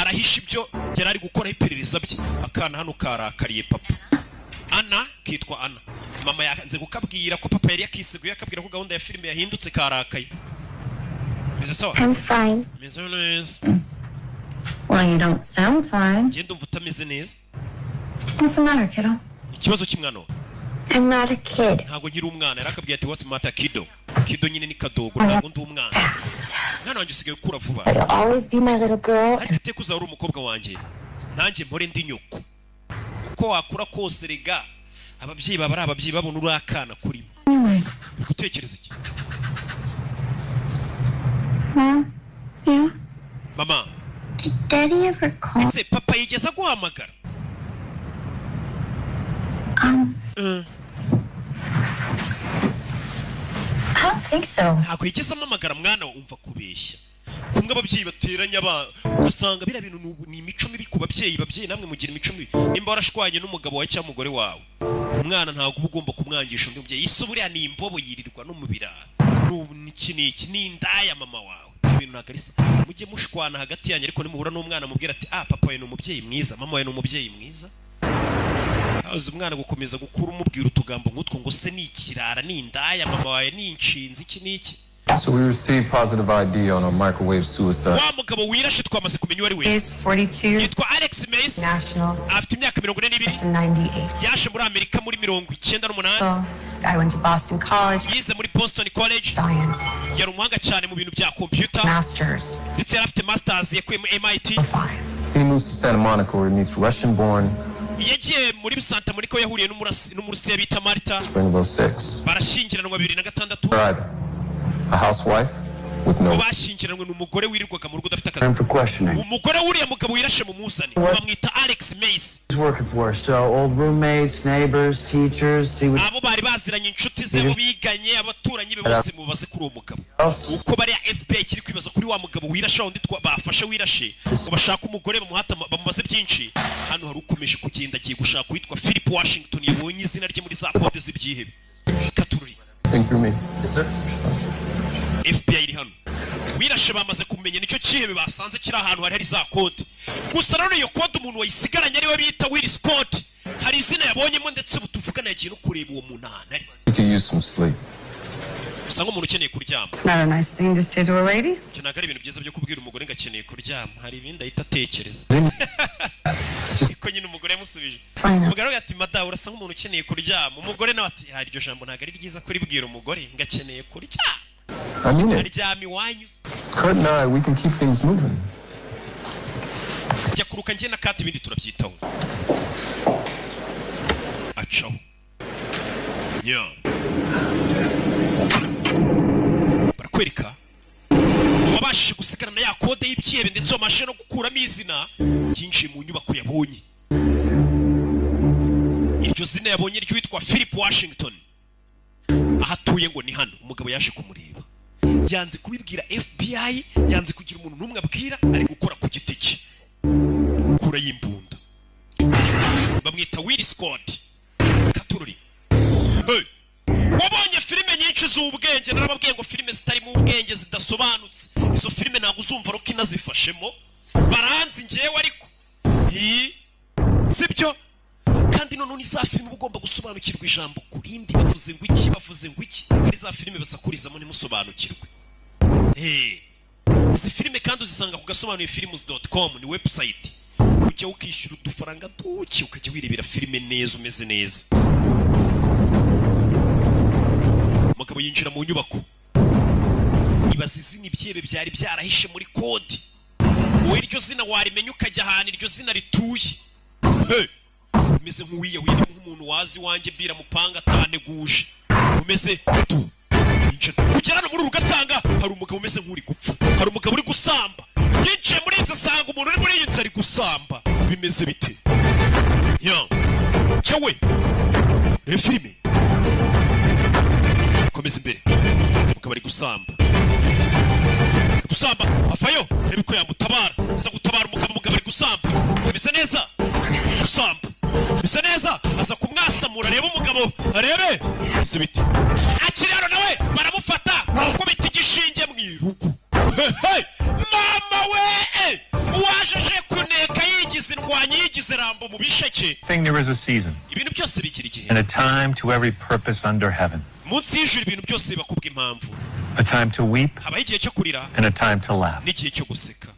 arahisha ibyo yari ari gukoraho iperereza bye. akana hano karakariye papa Ana kitwa Ana. Mama yanze gukabwira ko papa yari yakiseguye akabwira ko gahunda ya filime yahindutse karakaye. Meze sawa? I'm fine. Meze neza. Well, you don't sound fine. Genda umva utameze neza. What's the matter, kiddo? Ikibazo kimwana. I'm not a kid. Ntago nkiri umwana yarakabwiye ati what's matter kiddo. Kiddo nyine ni kadogo ntago ndi umwana. Mwana wanjye usigaye ukura vuba. But you'll always be my little girl. Ariko iteka uzahora umukobwa wanjye. Nanjye mpore ndi nyoko. Uko wakura kose rega. Ababyeyi baba ari ababyeyi babona uri akana kuri mwe. Gutekereza iki? Mom? Yeah? Mama. Did Daddy ever call? Ese papa yigeze guhamagara? I don't think so. Ntabwo yigeze amamagara mwana umva kubeshya. Kumwe ababyeyi bateranya usanga bira bintu ni imico mibi ku babyeyi namwe mugira imico mibi. Nimba warashwanye n'umugabo wawe cyangwa umugore wawe. Umwana ntabwo uba ugomba kumwangisha undi mubyeyi. Ise buriya ni imbobo yirirwa no mu birara. N'iki ni indaya mama wawe. Ibintu nagarisa. Mujye mushwana hagati yanyu ariko nimuhura n'umwana mubwira ati papa we ni umubyeyi mwiza, mama we ni umubyeyi mwiza. Azi umwana gukomeza gukura umubwira utugambo nk'utwo ngo se ni ikirara ni indaya mama wawe ni inshinzi iki niki. So we received positive ID on a microwave suicide. Wa mugabo wirashe twamaze kumenya wari we. He's 42. Yitwa Alex Mace. National. Afite imyaka 42. 98. Yaje muri Amerika muri 98. So, I went to Boston College. Yize muri Boston College. Science. Yari umuhanga cyane mu bintu bya computer. Masters. Ndetse yari afite masters yakuye mu MIT. 5. He moves to Santa Monica where he meets Russian-born. Yagiye muri Santa Monica yahuriye n'umurusiya bita Marta. Springville 6. Barashyingiranwa 2006. A housewife with no. Bashyingiranwe n'umugore wirirwaga mu rugo udafite akazi. Time for questioning. Umugore wuriya mugabo wirashe mu musane. Bamwita Alex Mace. He's working for us, so old roommates, neighbors, teachers. He was. Abo bari baziranye inshuti ze bo biganye abaturanyi be bose mubaze kuri uwo mugabo. Uko bari ya FBI kiri kwibaza kuri wa mugabo wirashe undi bafashe wirashe. Ngo bashaka umugore bamuhata bamubaze byinshi. Hano hari ukomeje kugenda agiye gushaka witwa Philip Washington yabonye izina rye muri za kode z'ibyihebe. Katururi. Think through me. Yes, sir. FBI iri hano. Wirashe bamaze kumenya nicyo kihebe basanze kiri ahantu hari za kode. Gusa none iyo kode umuntu wayisigaranye ari we bita Will Scott. Hari izina yabonyemo ndetse butuvugana yagiye no kureba uwo muntu ahari. You could use some sleep. Usanga umuntu ukeneye kuryama. It's not a nice thing to say to a lady. Cyo naga ari ibintu byiza byo kubwira umugore ngo akeneye kuryama. Hari ibindi ahita atekereza. Ko nyine umugore yamusubije. Umugore ati mada urasa nk'umuntu ukeneye kuryama. Umugore nawe ati hari iryo jambo naga ari ryiza kuribwira umugore ngo akeneye kuryama. I mean it. Aryama iwanyu. Kurt and I, we can keep things moving. Jya kuruka njye na Kate ibindi turabyitaho. Acaho. Yeah. Barakwereka wabashije gusigarana na ya kode y'ibyihebe ndetse wamashije no gukuramo izina byinshi mu nyubako yabonye. Iryo zina yabonye ryitwa Philip Washington. Ahatuye ngo ni hano umugabo yaje kumureba. Yanze kubibwira FBI, yanze kugira umuntu numwe abwira, ari gukora ku giti cye. Kura y'imbunda. Bamwita Will Scott. Katururi. Hey. Wabonye filime nyinshi z'ubwenge narababwiye ngo filime zitari mu ubwenge zidasobanutse. Izo filime ntabwo uzumva ruko inazifashemo. Baranzi ngewe ariko. Sibyo? Kandi none za filime ugomba gusobanukirwa ijambo kurindi bavuze ngo iki ari za filime basakurizamo nimusobanukirwe. Izi filime kandi uzisanga ku gasobanuye films.com ni website. Ujya ukishyura udufaranga duke ukajya wirebera filime neza umeze neza. Umugabo yinjira mu nyubako. Ibaza izina ibyihebe byari byarahishe muri kode. Wowe iryo zina warimenya ukajya ahantu iryo zina rituye. Umeze nk'uwiyahuye nk'umuntu wazi wanjye bira mupanga ataneguje. Umeze tu. Kugera no muri ugasanga hari umugabo umeze nk'uri gupfa. Hari umugabo uri gusamba. Yinjiye muri inzu asanga umuntu uri muri iyi nzu ari gusamba. Bimeze bite? Cyawe. Filime. Komeza imbere. Umugabo ari gusamba. Gusamba avayo reba ko yamutabara. Aza gutabara umugabo ari gusamba. Bimeze neza. Gusamba. Bisa neza aza kumwasamura reba umugabo arebe sibiti akiraro nawe baramufata bakubita igishinge mu irugu. Mama we wajeje kuneka yigize indwanyi yigize Rambo mu bisheke. Thing there is a season. Ibintu byose bigira igihe. And a time to every purpose under heaven. Munsi y'ijuru ibintu byose bakubwa impamvu. A time to weep. Habaho igihe cyo kurira. And a time to laugh. N'igihe cyo guseka.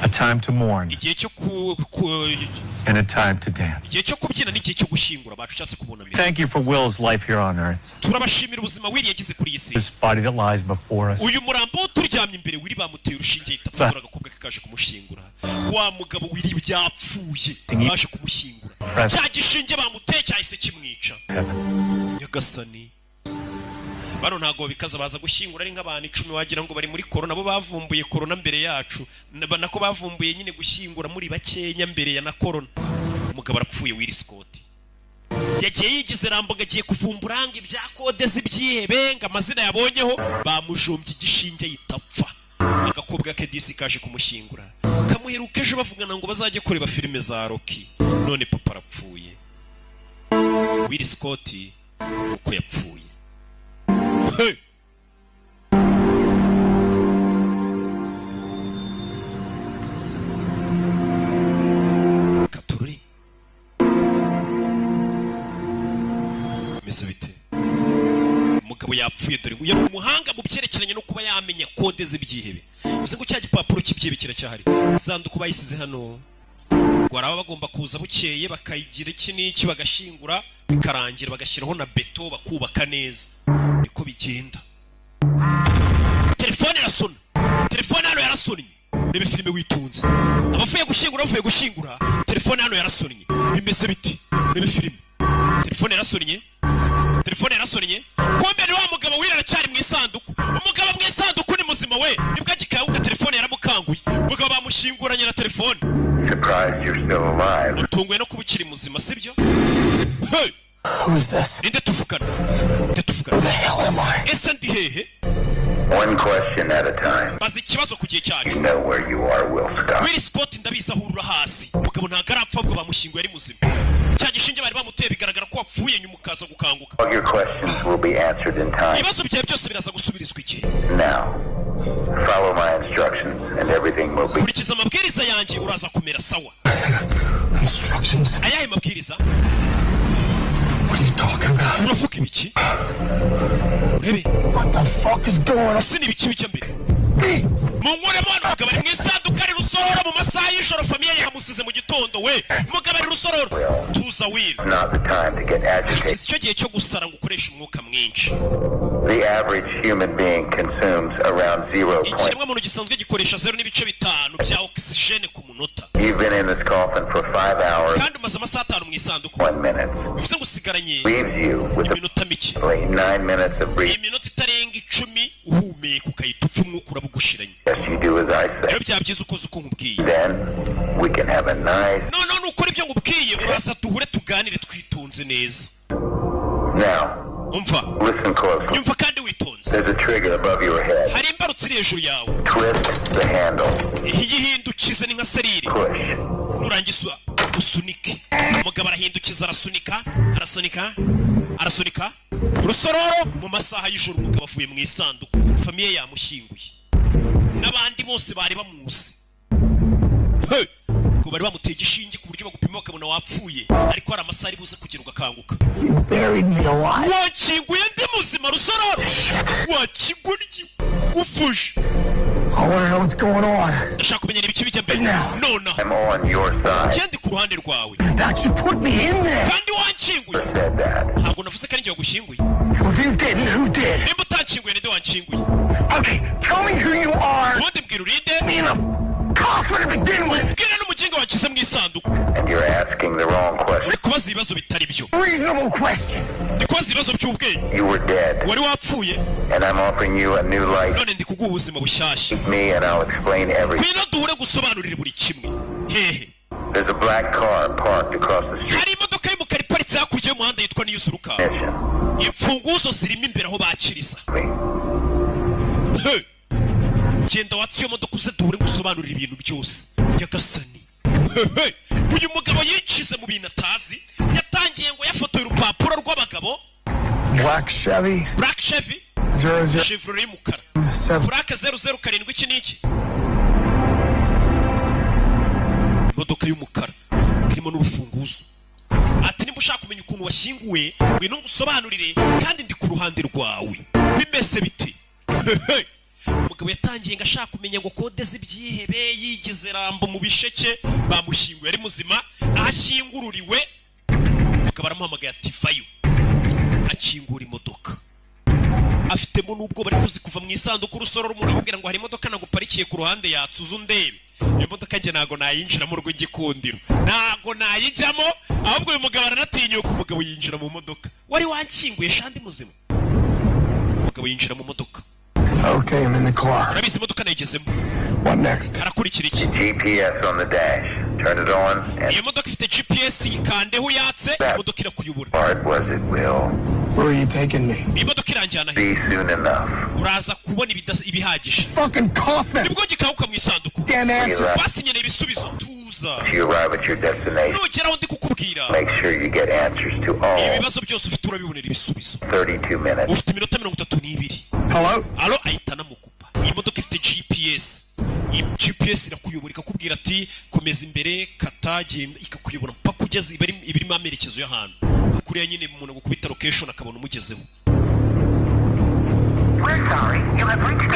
A time to mourn. Igihe cyo and a time to dance. Igihe cyo kubyina n'igihe cyo gushingura bacushatse kubunamira. Thank you for Will's life here on earth. Turabashimira ubuzima Will yagize kuri iyi si. This body that lies before us. Uyu murambo turyamye imbere Will bamuteye urushinge yitapfura agakobwa kakaje kumushingura. Wa mugabo Will byapfuye baje kumushingura. Cya gishinge bamuteye cyahise kimwica. Nyagasani. Bano ntago bikaza baza gushingura ari nk'abantu 10 wagira ngo bari muri corona bo bavumbuye corona mbere yacu nako bavumbuye nyine gushingura muri bakenya mbere ya na corona. Umugabo arapfuye Will Scott. Yagiye yigize Rambo gagiye kuvumburanga ibya kode z'ibyihebe nga amazina yabonyeho bamujombye igishinge yitapfa. Agakobwa ke DC kaje kumushingura. Kamuheruka ejo bavugana ngo bazajye kureba filime za Rocky. None papa arapfuye. Will Scott uko yapfuye. Hey. Katururi. Meze bite? Umugabo yapfuye dore ngo yari umuhanga mu byerekeranye no kuba yamenya kode z'ibyihebe. Bivuze ngo cya gipapuro cy'ibyihebe kiracyahari. Sanduku bayisize hano. Gwaraba bagomba kuza bukeye bakayigira iki n'iki bagashingura bikarangira bagashyiraho na beto bakubaka neza. Niko bigenda. Telefone irasona. Telefone hano yarasonnye. Rebe filime witunze. Abavuye gushingura. Telefone hano yarasonnye. Bimeze biti. Rebe filime. Telefone yarasonnye. Kombe ni wa mugabo wirara cyari mu isanduku. Umugabo mu isanduku ni muzima we. Nibwo agikayuka telefone yaramukanguye. Umugabo bamushinguranye na telefone. Surprised you're still alive. Utungwe no kuba ukiri muzima sibyo? Hey. Who is this? Ninde tuvugana? Who the hell am I? Ese ndi hehe? One question at a time. Bazi ikibazo ku gihe cyacu. You know where you are, Will Scott. Will Scott ndabiza hurura hasi. Umugabo ntago arapfa ngo bamushinguye ari muzima. Cya gishinge bari bamuteye bigaragara ko wapfuye nyuma ukaza gukanguka. All your questions will be answered in time. Ibibazo byawe byose biraza gusubirizwa igihe. Now, follow my instructions and everything will be. Kurikiza amabwiriza yanjye uraza kumera sawa. Instructions? Ayahe mabwiriza? What are you talking about? Uravuga ibiki? Urebe. What the fuck is going on? Sini ibiki bijya mbere. Mungure mwana mugabo ari mu isanduka ari rusororo mu masaha y'ijoro famiye yamusize mu gitondo we. Mugabo ari rusororo. Tuza Will. Not the time to get agitated. Icyo gihe cyo gusara ngo ukoresha umwuka mwinshi. The average human being consumes around 0. Ikiremwa muntu gisanzwe gikoresha 0.5 bya oxygene ku munota. You've been in this coffin for 5 hours. Kandi umaze amasaha 5 mu isanduku. 1 minute. Bivuze ngo usigaranye Leaves you with iminota mike. 9 minutes of breathing. Iminota itarenga 10 uhumeka ukayita upfa umwuka urabugushiranye. Yes, you do as I say. Rero byabyiza ukoze uko nkubwiye. Then we can have a nice. No, ukora ibyo ngubwiye uraza duhure tuganire twitonze neza. Now, umva. Listen closely. Nyumva kandi witonze. There's a trigger above your head. Hari imbarutso iri hejuru yawe. Twist the handle. Yihindukize ni nka serire. Push. Nurangiza usunike. Umugabo arahindukiza arasunika. Rusororo mu masaha y'ijoro umugabo avuye mu isanduku. Famiye yamushyinguye. N'abandi bose bari bamuzi. Hey! Ko bari bamuteye igishinge ku buryo bagupima bakabona wapfuye. Ariko hari amasaha ari buze kugira ugakanguka. You buried me alive. Wakinguye ndi muzima Rusororo. Wakigurye. Gufushe. I want to know what's going on. Ndashaka kumenya ibiki bijya mbere. Nona. I'm on your side. Kendi ku ruhande rwawe. That you put me in there. Kandi wankinguye. Said that. Ntabwo navuze ko ari njye wagushyinguye. If you didn't, who did? Nimba utanshyinguye ninde wankinguye? Okay, tell me who you are. Ubundi mbwira urinde. Me in a coffin to begin with. Mbwira n'umugingo wakize mu isanduku. And you're asking the wrong question. Uri kubaza ibibazo bitari byo. Reasonable question. Ndi kubaza ibibazo by'ubwenge. You were dead. Wari wapfuye. And I'm offering you a new life. None ndi kuguha ubuzima bushyashya. Meet me and I'll explain everything. Kwino duhure gusobanurira buri kimwe. Hehe. There's a black car parked across the street. Hari imodoka y'umukara iparitse hakurya y'umuhanda yitwa Niyuzuruka. Imfunguzo zirimo imbere aho bakiriza. Hey. Genda watsi yo modoka uze duhure gusobanurira ibintu byose. Nyagasani. Hey. Uyu mugabo yincize mu bintu atazi. Yatangiye ngo yafotoye urupapuro rw'abagabo. Black Chevy. Chevrolet y'umukara. Plaque 007 iki niki. Imodoka imodoka y'umukara irimo n'urufunguzo. Ati nimba ushaka kumenya ukuntu washyinguwe ngwino ngusobanurire kandi ndi ku ruhande rwawe. Bimeze bite? Umugabo yatangiye ngo ashaka kumenya ngo kode z'ibyihebe, yigize rambo mu bisheke, bamushyinguye ari muzima, ashyingururiwe. Umugabo aramuhamagaye ati vayo. Akingura imodoka. Afitemo n'ubwo bari kuzi kuva mu isanduku urusoro rumura akubwira ngo hari imodoka naguparikiye ku ruhande yatsuza undebe. Iyo modoka nge ntago nayinjira mu rugo ngikundiro, ntago nayijyamo, ahubwo uyu mugabo aranatinyuka. Umugabo yinjira mu modoka. Wari wankinguye shandi muzima? Umugabo yinjira mu modoka. Okay, I'm in the car. Urabizi imodoka nayigezemo. What next? Arakurikira iki? GPS on the dash. Turn it on and... Iyo modoka ifite GPS, ikandeho yatse, imodoka irakuyobora. Part was it, Will? Where are you taking me? Imodoka iranjyana he? Be soon enough. Uraza kubona ibihagije. Fucking coffin! Nibwo gikawuka mu isanduku. Damn answer! Basinye ibisubizo. Tuza. You arrive at your destination. Nugeraho ndi kukubwira. Make sure you get answers to all. Ibibazo byose ufite urabibonera ibisubizo. 32 minutes. Ufite iminota 32. Hello? Alo, ahita namukupa. Iyi modoka ifite GPS. Iyi GPS irakuyobora ikakubwira ati komeza imbere, kata, genda, ikakuyobora mpaka ugeze ibirimo amerekezo y'ahantu. Kuriya nyine umuntu gukubita location akabona umugezeho.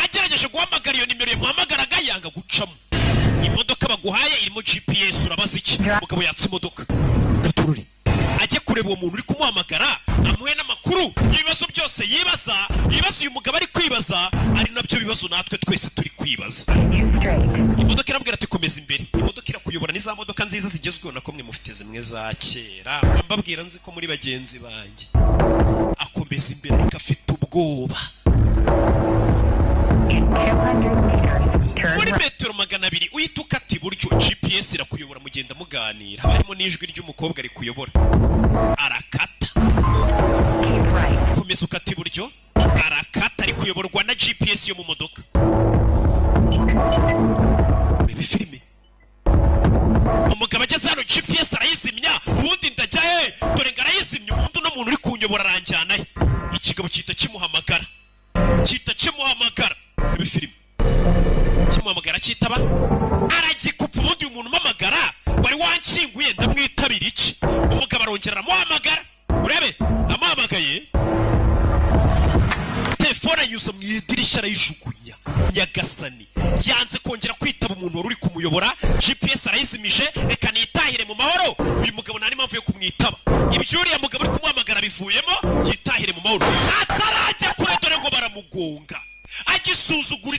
Agerageje guhamagara iyo nimero yamuhamagaraga yanga gucamo. Imodoka baguhaye irimo GPS, urabaza iki? Umugabo yatse imodoka. Gatururi. Ajye kureba uwo muntu uri kumuhamagara, amuhe n'amakuru ibibazo byose yibaza. Ibibazo uyu mugabo ari kwibaza ari nabyo bibazo natwe twese turi kwibaza. Imodoka irabwira ati komeza imbere. Imodoka irakuyobora ni za modoka nziza zigezweho nako mwe mufite zimwe za kera. Mbabwira nzi ko muri bagenzi banjye. Akomeza imbere ikafite ubwoba. Muri metero 200 uhita ukata iburyo, GPS irakuyobora mugenda muganira. Harimo n'ijwi ry'umukobwa ari kuyobora. Arakata. Komeza ukata iburyo. Arakata ari kuyoborwa na GPS yo mu modoka. Urebe filime. Umugabo ageze hano GPS arayizimya, ubundi ndajya he? Dore ngarayizimya, ubundi no muntu uri kunyobora aranjyana he. Ikigabo cyita kimuhamagara. Urebe filime. Kimuhamagara cyitaba. Aragikupa ubundi umuntu umamagara. Wari wankinguye ndamwitabira iki? Umugabo arongera amuhamagara. Urebe, amuhamagaye. Telefone yuza mu idirishya arayijugunya. Nyagasani yanze kongera kwitaba umuntu wari uri kumuyobora. GPS arayizimije, reka nitahire mu mahoro. Uyu mugabo nari mpamvu yo kumwitaba. Ibyuriya mugabo uri kumuhamagara bivuyemo, yitahire mu mahoro. Atarajya kure dore ngo baramugonga. Agisuzugura